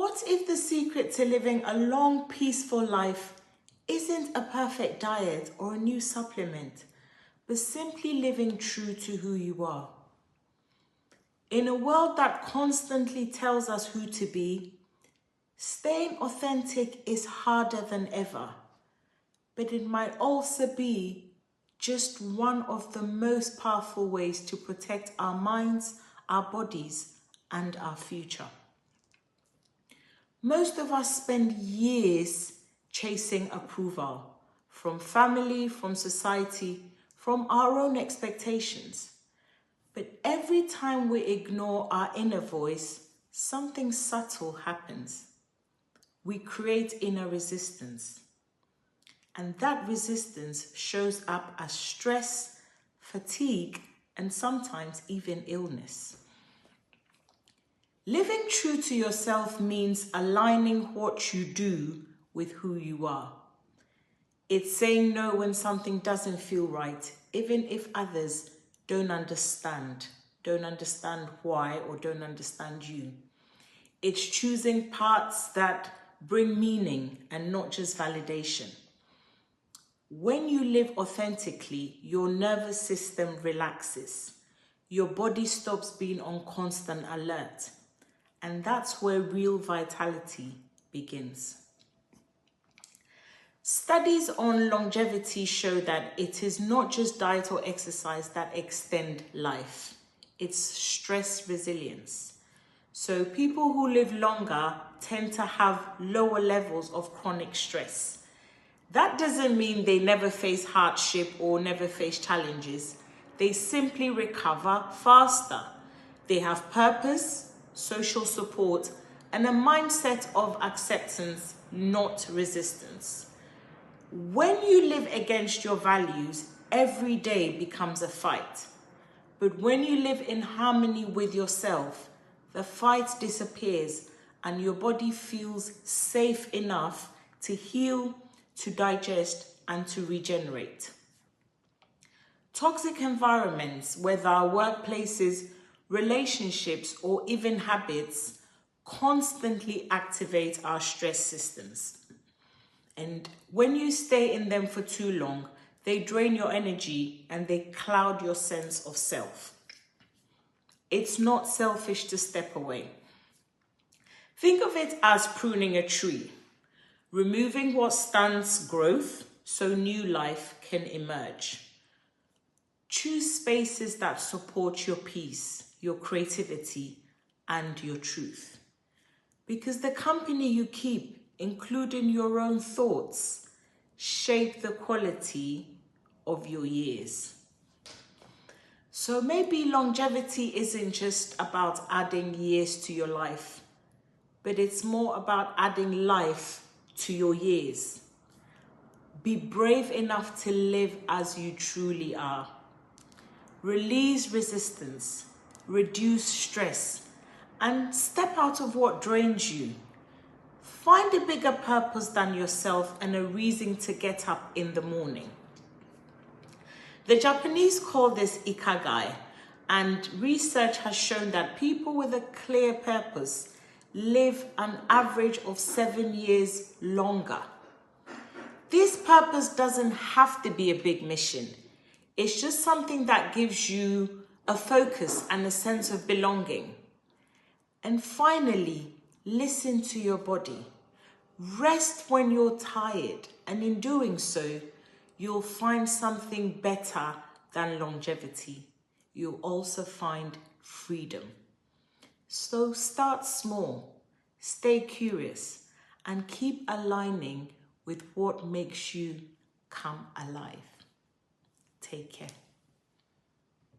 What if the secret to living a long, peaceful life isn't a perfect diet or a new supplement, but simply living true to who you are? In a world that constantly tells us who to be, staying authentic is harder than ever, but it might also be just one of the most powerful ways to protect our minds, our bodies, and our future. Most of us spend years chasing approval from family, from society, from our own expectations. But every time we ignore our inner voice, something subtle happens. We create inner resistance. And that resistance shows up as stress, fatigue, and sometimes even illness. Living true to yourself means aligning what you do with who you are. It's saying no when something doesn't feel right, even if others don't understand why, or don't understand you. It's choosing paths that bring meaning and not just validation. When you live authentically, your nervous system relaxes. Your body stops being on constant alert. And that's where real vitality begins. Studies on longevity show that it is not just diet or exercise that extend life. It's stress resilience. So people who live longer tend to have lower levels of chronic stress. That doesn't mean they never face hardship or never face challenges. They simply recover faster. They have purpose, social support, and a mindset of acceptance, not resistance. When you live against your values, every day becomes a fight. But when you live in harmony with yourself, the fight disappears and your body feels safe enough to heal, to digest, and to regenerate. Toxic environments, whether workplaces, relationships, or even habits, constantly activate our stress systems. And when you stay in them for too long, they drain your energy and they cloud your sense of self. It's not selfish to step away. Think of it as pruning a tree, removing what stunts growth so new life can emerge. Choose spaces that support your peace, your creativity, and your truth. Because the company you keep, including your own thoughts, shape the quality of your years. So maybe longevity isn't just about adding years to your life, but it's more about adding life to your years. Be brave enough to live as you truly are. Release resistance, reduce stress, and step out of what drains you. Find a bigger purpose than yourself and a reason to get up in the morning. The Japanese call this ikigai, and research has shown that people with a clear purpose live an average of 7 years longer. This purpose doesn't have to be a big mission. It's just something that gives you a focus and a sense of belonging. And finally, listen to your body. Rest when you're tired, and in doing so, you'll find something better than longevity. You'll also find freedom. So start small, stay curious, and keep aligning with what makes you come alive. Take care.